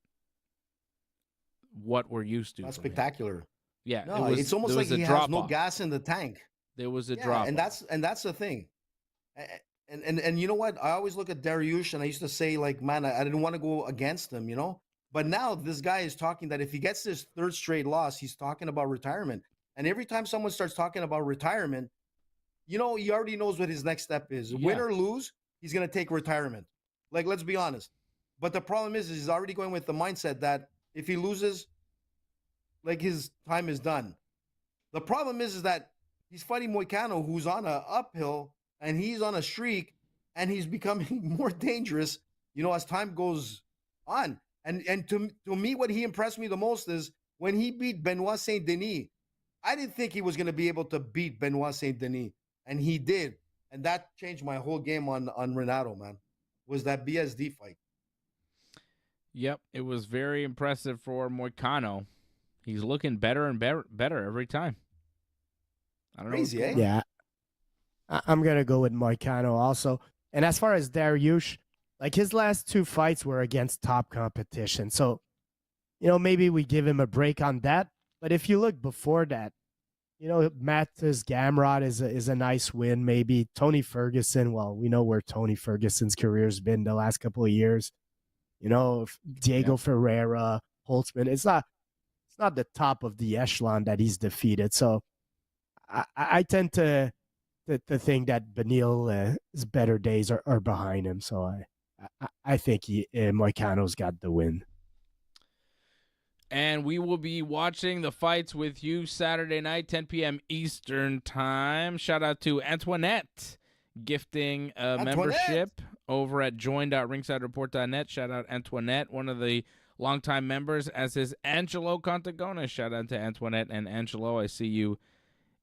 what we're used to. Not spectacular. Yeah. No, it's almost like he has no gas in the tank. There was a drop. And that's the thing. And you know what? I always look at Dariush, and I used to say, like, man, I didn't want to go against him, you know? But now this guy is talking that if he gets this 3rd straight loss, he's talking about retirement. And every time someone starts talking about retirement, you know, he already knows what his next step is. Yeah. Win or lose, he's going to take retirement. Like, let's be honest. But the problem is he's already going with the mindset that if he loses, like, his time is done. The problem is that he's fighting Moicano, who's on an uphill, and he's on a streak, and he's becoming more dangerous, you know, as time goes on. And to me, what he impressed me the most is when he beat Benoit Saint-Denis. I didn't think he was going to be able to beat Benoit Saint-Denis, and he did. And that changed my whole game on Renato, man, was that BSD fight. Yep, it was very impressive for Moicano. He's looking better and better every time. I don't know. Crazy, eh? Yeah. I'm going to go with Moicano also. And as far as Dariush, like, his last 2 fights were against top competition. So, you know, maybe we give him a break on that. But if you look before that, you know, Mattis Gamrot is a nice win. Maybe Tony Ferguson. Well, we know where Tony Ferguson's career's been the last couple of years. You know, Diego Ferreira, Holtzman. It's not the top of the echelon that he's defeated. So I tend to think that Beneil's better days are behind him. So I think Moicano's got the win. And we will be watching the fights with you Saturday night, 10 p.m. Eastern time. Shout out to Antoinette gifting a membership over at join.ringsidereport.net. Shout out Antoinette, one of the longtime members, as is Angelo Contagona. Shout out to Antoinette and Angelo. I see you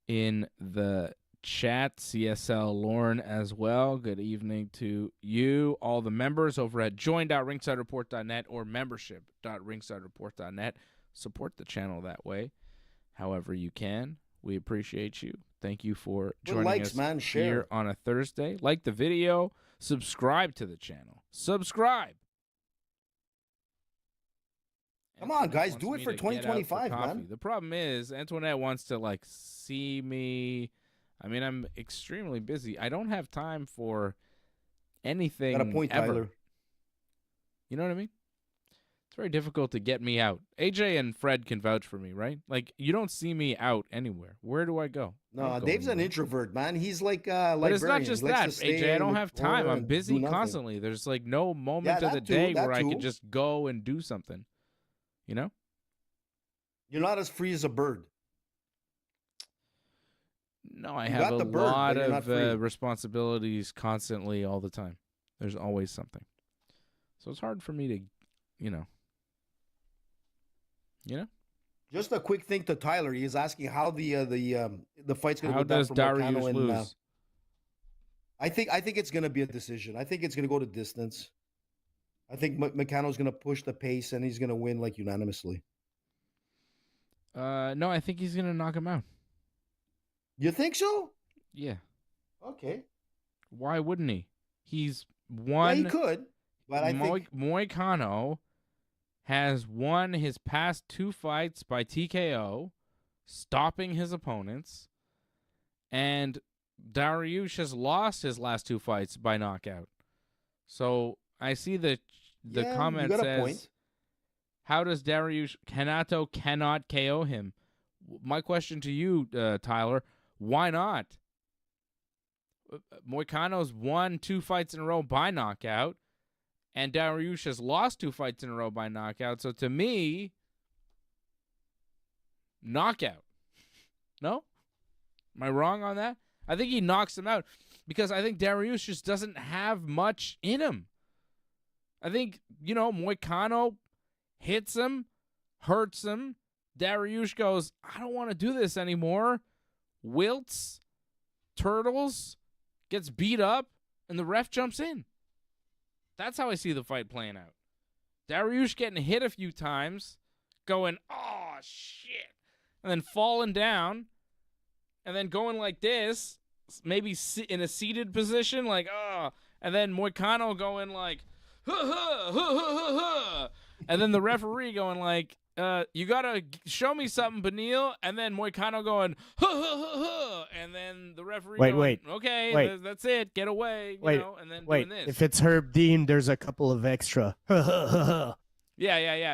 in the chat. CSL Lauren as well. Good evening to you, all the members over at join.ringsidereport.net or membership.ringsidereport.net. Support the channel that way, however you can. We appreciate you. Thank you for joining us here on a Thursday. Like the video. Subscribe to the channel. Subscribe. Come on, guys. Do it for 2025, man. The problem is Antoinette wants to, like, see me. I mean, I'm extremely busy. I don't have time for anything. Got a point, ever. Tyler. You know what I mean? It's very difficult to get me out. AJ and Fred can vouch for me, right? Like, you don't see me out anywhere. Where do I go? No, Dave's an introvert, man. He's like but it's not just that, AJ. I don't have time. I'm busy constantly. There's, like, no moment of the day where I could just go and do something. You know? You're not as free as a bird. No, I have a lot of responsibilities constantly all the time. There's always something. So it's hard for me to, you know. Just a quick thing to Tyler. He is asking how the fight's going to How go down does for Dariush Moicano and lose? I think it's going to be a decision. I think it's going to go to distance. I think Moicano's going to push the pace and he's going to win like unanimously. No, I think he's going to knock him out. You think so? Yeah. Okay. Why wouldn't he? He's Yeah, won. he could, but I think Moicano has won his past 2 fights by TKO, stopping his opponents, and Dariush has lost his last 2 fights by knockout. So I see the comment you got a says, point. how does Dariush Renato cannot KO him? My question to you, Tyler, why not? Moicano's won 2 fights in a row by knockout, and Dariush has lost 2 fights in a row by knockout. So to me, knockout. No? Am I wrong on that? I think he knocks him out because I think Dariush just doesn't have much in him. I think, Moicano hits him, hurts him. Dariush goes, I don't want to do this anymore. Wilts, turtles, gets beat up, and the ref jumps in. That's how I see the fight playing out. Dariush getting hit a few times, going, oh, shit, and then falling down, and then going like this, maybe in a seated position, like, oh, and then Moicano going like, and then the referee going like, you gotta show me something, Beneil, and then Moicano going, and then the referee going, okay, that's it, get away, and then doing this. If it's Herb Dean, there's a couple of extra. Yeah.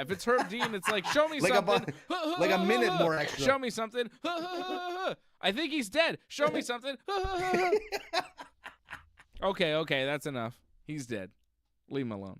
If it's Herb Dean, it's like, show me something. Like a minute more extra. Show me something. I think he's dead. Show me something. Okay, that's enough. He's dead. Leave him alone.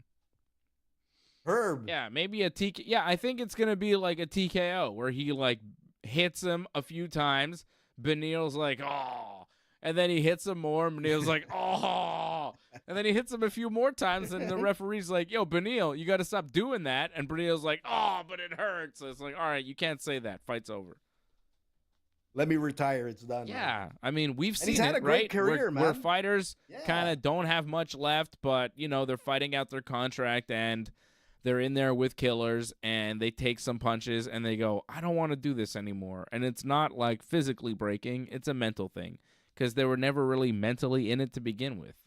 Herb. Yeah, maybe a TK. Yeah, I think it's going to be like a TKO where he like hits him a few times. Beneil's like, oh. And then he hits him more. Beneil's like, oh. And then he hits him a few more times. And the referee's like, yo, Beneil, you got to stop doing that. And Beneil's like, oh, but it hurts. So it's like, all right, you can't say that. Fight's over. Let me retire. It's done. Yeah. I mean, we've seen he's had it, a great right? career, man. Where fighters kind of don't have much left, but, they're fighting out their contract and they're in there with killers and they take some punches and they go, I don't want to do this anymore. And it's not like physically breaking. It's a mental thing because they were never really mentally in it to begin with.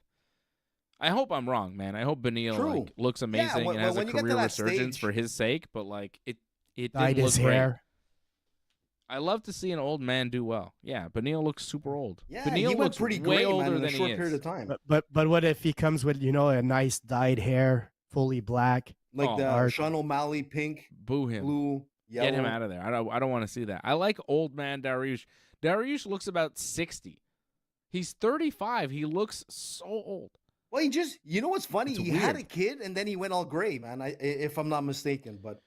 I hope I'm wrong, man. I hope Beneil looks amazing and has a career resurgence for his sake, but it didn't look great. I love to see an old man do well. Yeah, Beneil looks super old. Yeah, Beneil he looks pretty way great, older man, in than a short he is. period of time. But what if he comes with, a nice dyed hair, fully black? Like the Sean O'Malley pink, Boo him. blue, yellow. Get him out of there. I don't want to see that. I like old man Dariush. Dariush looks about 60. He's 35. He looks so old. Well, he just, what's funny? It's he weird. had a kid and then he went all gray, man, if I'm not mistaken. But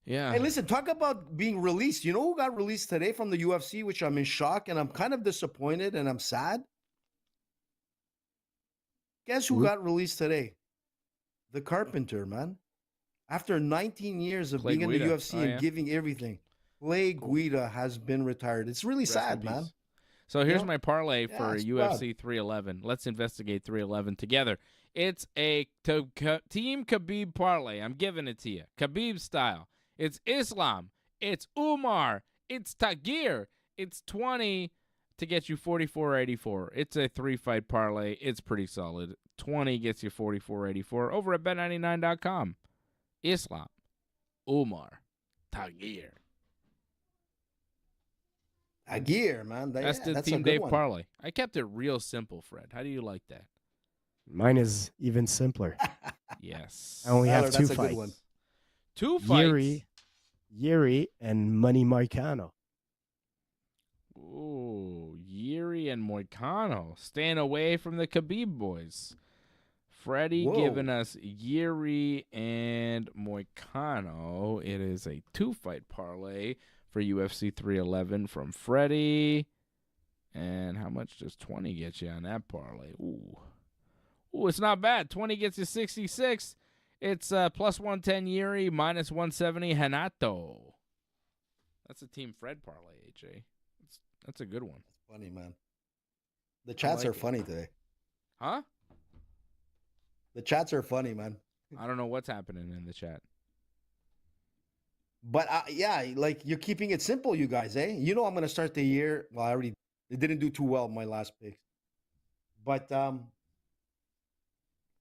yeah. hey, listen, talk about being released. You know who got released today from the UFC, which I'm in shock and I'm kind of disappointed and I'm sad? Guess who got released today? The Carpenter, man. After 19 years of being in the UFC and giving everything, Clay Guida has been retired. It's really sad, man. So here's my parlay for UFC 311. Let's investigate 311 together. It's a Team Khabib parlay. I'm giving it to you. Khabib style. It's Islam. It's Umar. It's Tagir. It's 20 to get you 44.84. It's a 3-fight parlay. It's pretty solid. 20 gets you 44.84 over at bet99.com. Islam, Umar, Tagir. Tagir, man. That's the Team Dave parlay. I kept it real simple, Fred. How do you like that? Mine is even simpler. Yes. I only have That's 2 a good fights. one. 2 fights. Jiří and Money Moicano. Ooh, Jiří and Moicano. Staying away from the Khabib boys. Freddie giving us Jiří and Moicano. It is a 2-fight parlay for UFC 311 from Freddie. And how much does 20 get you on that parlay? Ooh, it's not bad. 20 gets you 66. It's plus 110 Jiří, minus 170 Renato. That's a Team Fred parlay, AJ. That's a good one. Funny, man. The chats are funny today. Huh? The chats are funny, man. I don't know what's happening in the chat. But yeah, like you're keeping it simple, you guys, eh? You know I'm gonna start the year. Well, it didn't do too well in my last pick. But I'm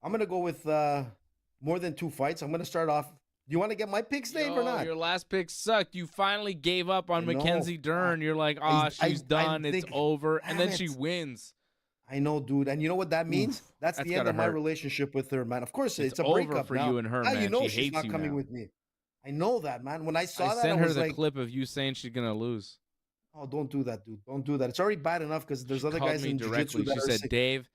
gonna go with more than 2 fights. I'm gonna start off. Do you want to get my picks, Dave, or not? Your last pick sucked. You finally gave up on Mackenzie Dern. You're like, she's done. It's over. And then she wins. I know, dude. And you know what that means? Oof, that's the end of my relationship with her, man. Of course, it's a breakup over for now. you and her, now man. You know she she's hates not you coming now. with me. I know that, man. When I saw that, sent I her was the like, clip of you saying she's gonna lose. "Oh, don't do that, dude. Don't do that. It's already bad enough because there's other guys in jiu-jitsu that She are said, sick. Dave,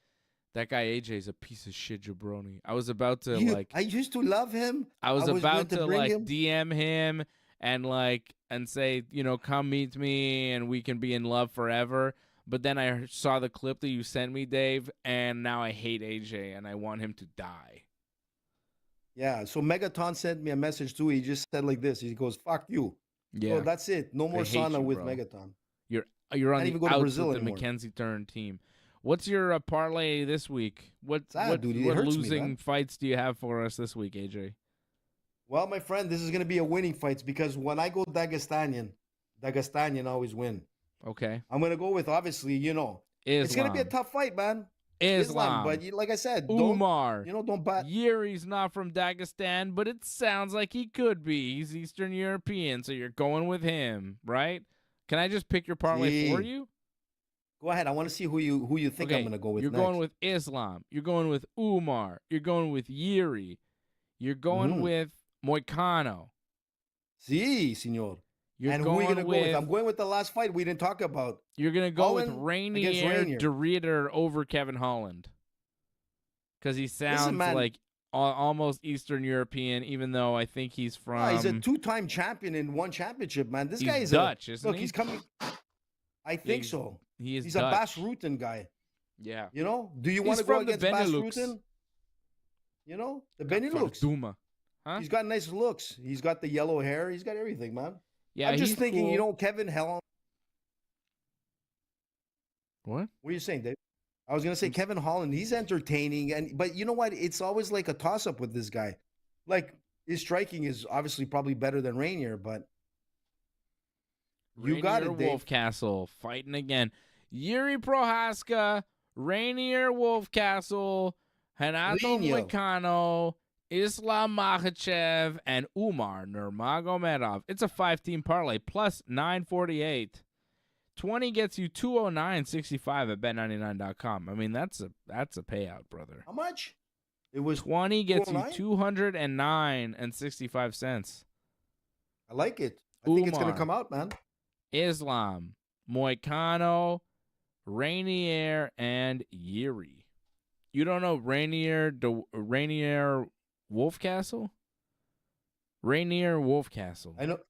that guy AJ is a piece of shit jabroni. I was about to I used to love him. I was about to bring like him. DM him and say, come meet me and we can be in love forever. But then I saw the clip that you sent me, Dave, and now I hate AJ and I want him to die. Yeah, so Megaton sent me a message too. He just said like this. He goes, "Fuck you." Yeah. So that's it. No more sauna with bro. Megaton. You're on Can't even the go to outs Brazil with the anymore. Mackenzie Dern team. What's your parlay this week? What Dude, it hurts me, losing man. fights do you have for us this week, AJ? Well, my friend, this is going to be a winning fight because when I go Dagestanian always win. Okay. I'm going to go with, obviously, Islam. It's going to be a tough fight, man. Islam. But like I said, Umar. don't bat. Jiří's not from Dagestan, but it sounds like he could be. He's Eastern European, so you're going with him, right? Can I just pick your parlay for you? Go ahead. I want to see who you think I'm going to go with You're next. going with Islam. You're going with Umar. You're going with Jiří. You're going with Moicano. Sí, señor. You're and going who are you going to go with? I'm with going with the last fight we didn't talk about. You're going to go with Holland against Reinier Reinier. Dariush over Kevin Holland. Because he sounds man. like almost Eastern European, even though I think he's from... he's a 2-time champion in one championship, man. This guy is Dutch, isn't he? He's coming... I think so. He is He's Dutch. a Bas Rutten guy. Yeah. Do you want to go from the against Bas Benelux. Rutten? The Benelux. Duma. Huh? He's got nice looks. He's got the yellow hair. He's got everything, man. Yeah, I'm just he's thinking, cool. Kevin Holland. What? What are you saying, Dave? I was gonna say Kevin Holland. He's entertaining, but you know what? It's always like a toss-up with this guy. Like his striking is obviously probably better than Reinier, but you got it, Dave. Wolfcastle fighting again. Jiří Procházka, Reinier Wolfcastle, Renato Moicano, Islam Makhachev, and Umar Nurmagomedov. It's a 5-team parlay plus 948. 20 gets you 209.65 at bet99.com. I mean, that's a payout, brother. How much? It was 20 gets you 209.65 cents. I like it. I think it's going to come out, man. Islam, Moicano, Reinier, and Jiří. You don't know Reinier Wolfcastle? Reinier Wolfcastle. I know.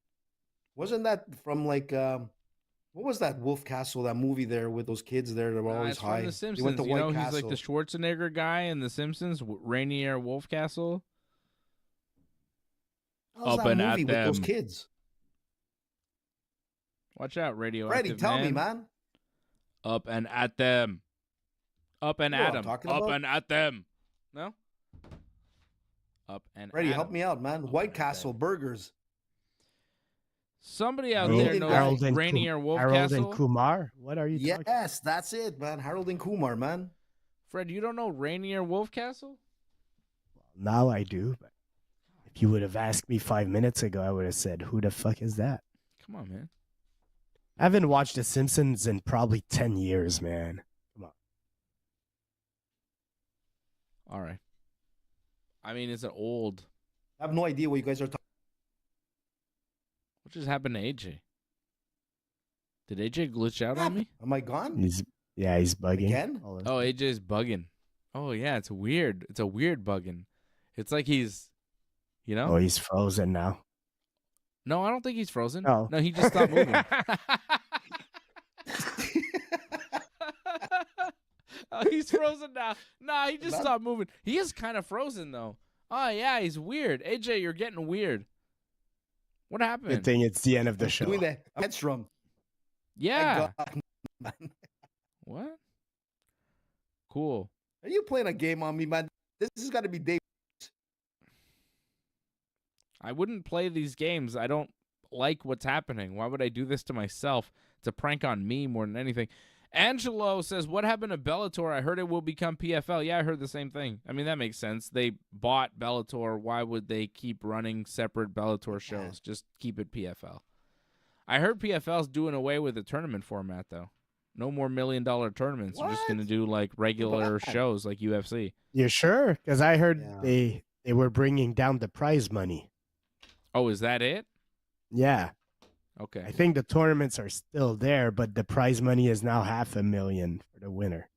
Wasn't that from like what was that Wolfcastle, that movie there with those kids there that were always high? From The Simpsons. They went to White He's Castle. like the Schwarzenegger guy in The Simpsons, Reinier Wolfcastle. How's that movie with those kids? Watch out, radio. Freddie, tell me, man. Up and at them. Up and at them. Up and at them. No? Up and Freddie, at help them. me out, man. White Castle burgers. Somebody out there knows Reinier Wolfcastle. Harold and Kumar? What are you talking about? Yes, that's it, man. Harold and Kumar, man. Fred, you don't know Reinier Wolfcastle? Now I do, but if you would have asked me 5 minutes ago, I would have said, who the fuck is that? Come on, man. I haven't watched The Simpsons in probably 10 years, man. Come on. All right. I mean, it's an old. I have no idea what you guys are talking. What just happened to AJ? Did AJ glitch out on me? Am I gone? He's bugging. Again? All Oh, AJ's bugging. Oh, yeah, it's weird. It's a weird bugging. It's like he's, Oh, he's frozen now. No, I don't think he's frozen. Oh. No, he just stopped moving. Oh, he's frozen now. Nah, he just stopped moving. He is kind of frozen, though. Oh, yeah, he's weird. AJ, you're getting weird. What happened? Good thing it's the end of the show. Doing the headstrom. Yeah. Man. What? Cool. Are you playing a game on me, man? This has got to be Dave. I wouldn't play these games. I don't like what's happening. Why would I do this to myself? It's a prank on me more than anything. Angelo says, what happened to Bellator? I heard it will become PFL. Yeah, I heard the same thing. I mean, that makes sense. They bought Bellator. Why would they keep running separate Bellator shows? Just keep it PFL. I heard PFL's doing away with the tournament format, though. No more $1 million tournaments. They're just going to do, like, regular shows like UFC. You sure? Because I heard they were bringing down the prize money. Oh, is that it? Yeah. Okay. I think the tournaments are still there, but the prize money is now $500,000 for the winner.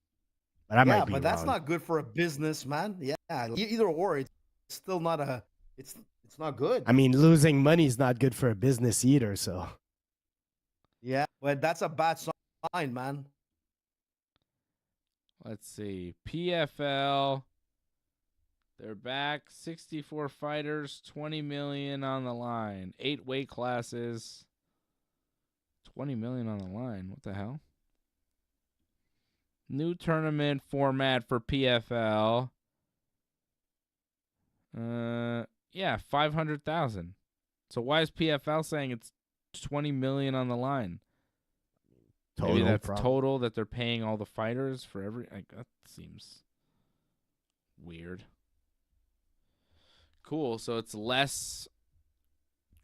But I might be wrong. That's not good for a business, man. Yeah, either or, it's still not it's not good. I mean, losing money is not good for a business either. So. Yeah, but that's a bad sign, man. Let's see. PFL. They're back. 64 fighters, $20 million on the line. 8 weight classes. $20 million on the line. What the hell? New tournament format for PFL. Yeah, 500,000. So why is PFL saying it's $20 million on the line? Maybe that's total that they're paying all the fighters for every. That seems weird. Cool. So it's less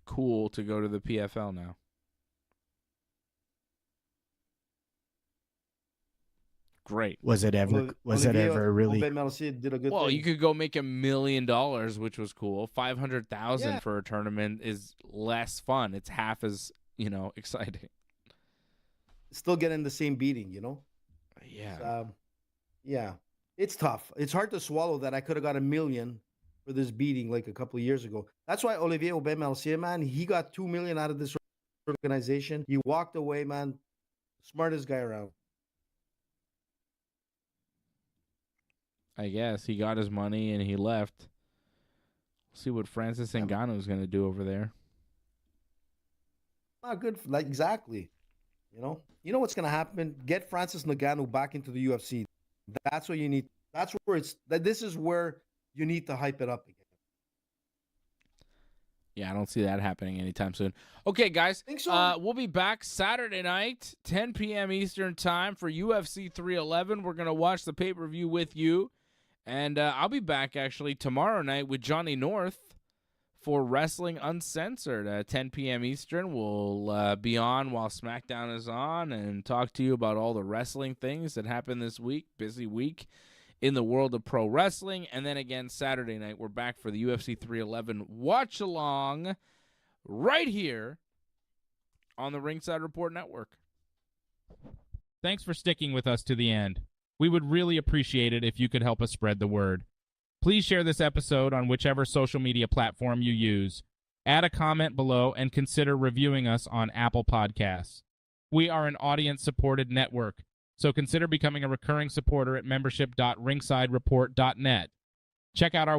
cool to go to the PFL now. Great. Was it ever really? Did a good well, thing. You could go make $1 million, which was cool. 500,000 for a tournament is less fun. It's half as exciting. Still getting the same beating, Yeah. Yeah. It's tough. It's hard to swallow that I could have got $1 million for this beating like a couple of years ago. That's why Olivier Aubin-Mercier, man, he got $2 million out of this organization. He walked away, man. Smartest guy around. I guess he got his money and he left. We'll see what Francis Ngannou is going to do over there. Not good. Exactly. You know what's going to happen? Get Francis Ngannou back into the UFC. That's what you need. That's where this is where you need to hype it up again. Yeah, I don't see that happening anytime soon. Okay, guys, think so. We'll be back Saturday night, 10 p.m. Eastern time for UFC 311. We're going to watch the pay-per-view with you. And I'll be back, actually, tomorrow night with Johnny North for Wrestling Uncensored at 10 p.m. Eastern. We'll be on while SmackDown is on and talk to you about all the wrestling things that happened this week. Busy week in the world of pro wrestling. And then again, Saturday night, we're back for the UFC 311 watch-along right here on the Ringside Report Network. Thanks for sticking with us to the end. We would really appreciate it if you could help us spread the word. Please share this episode on whichever social media platform you use. Add a comment below and consider reviewing us on Apple Podcasts. We are an audience-supported network, so consider becoming a recurring supporter at membership.ringsidereport.net. Check out our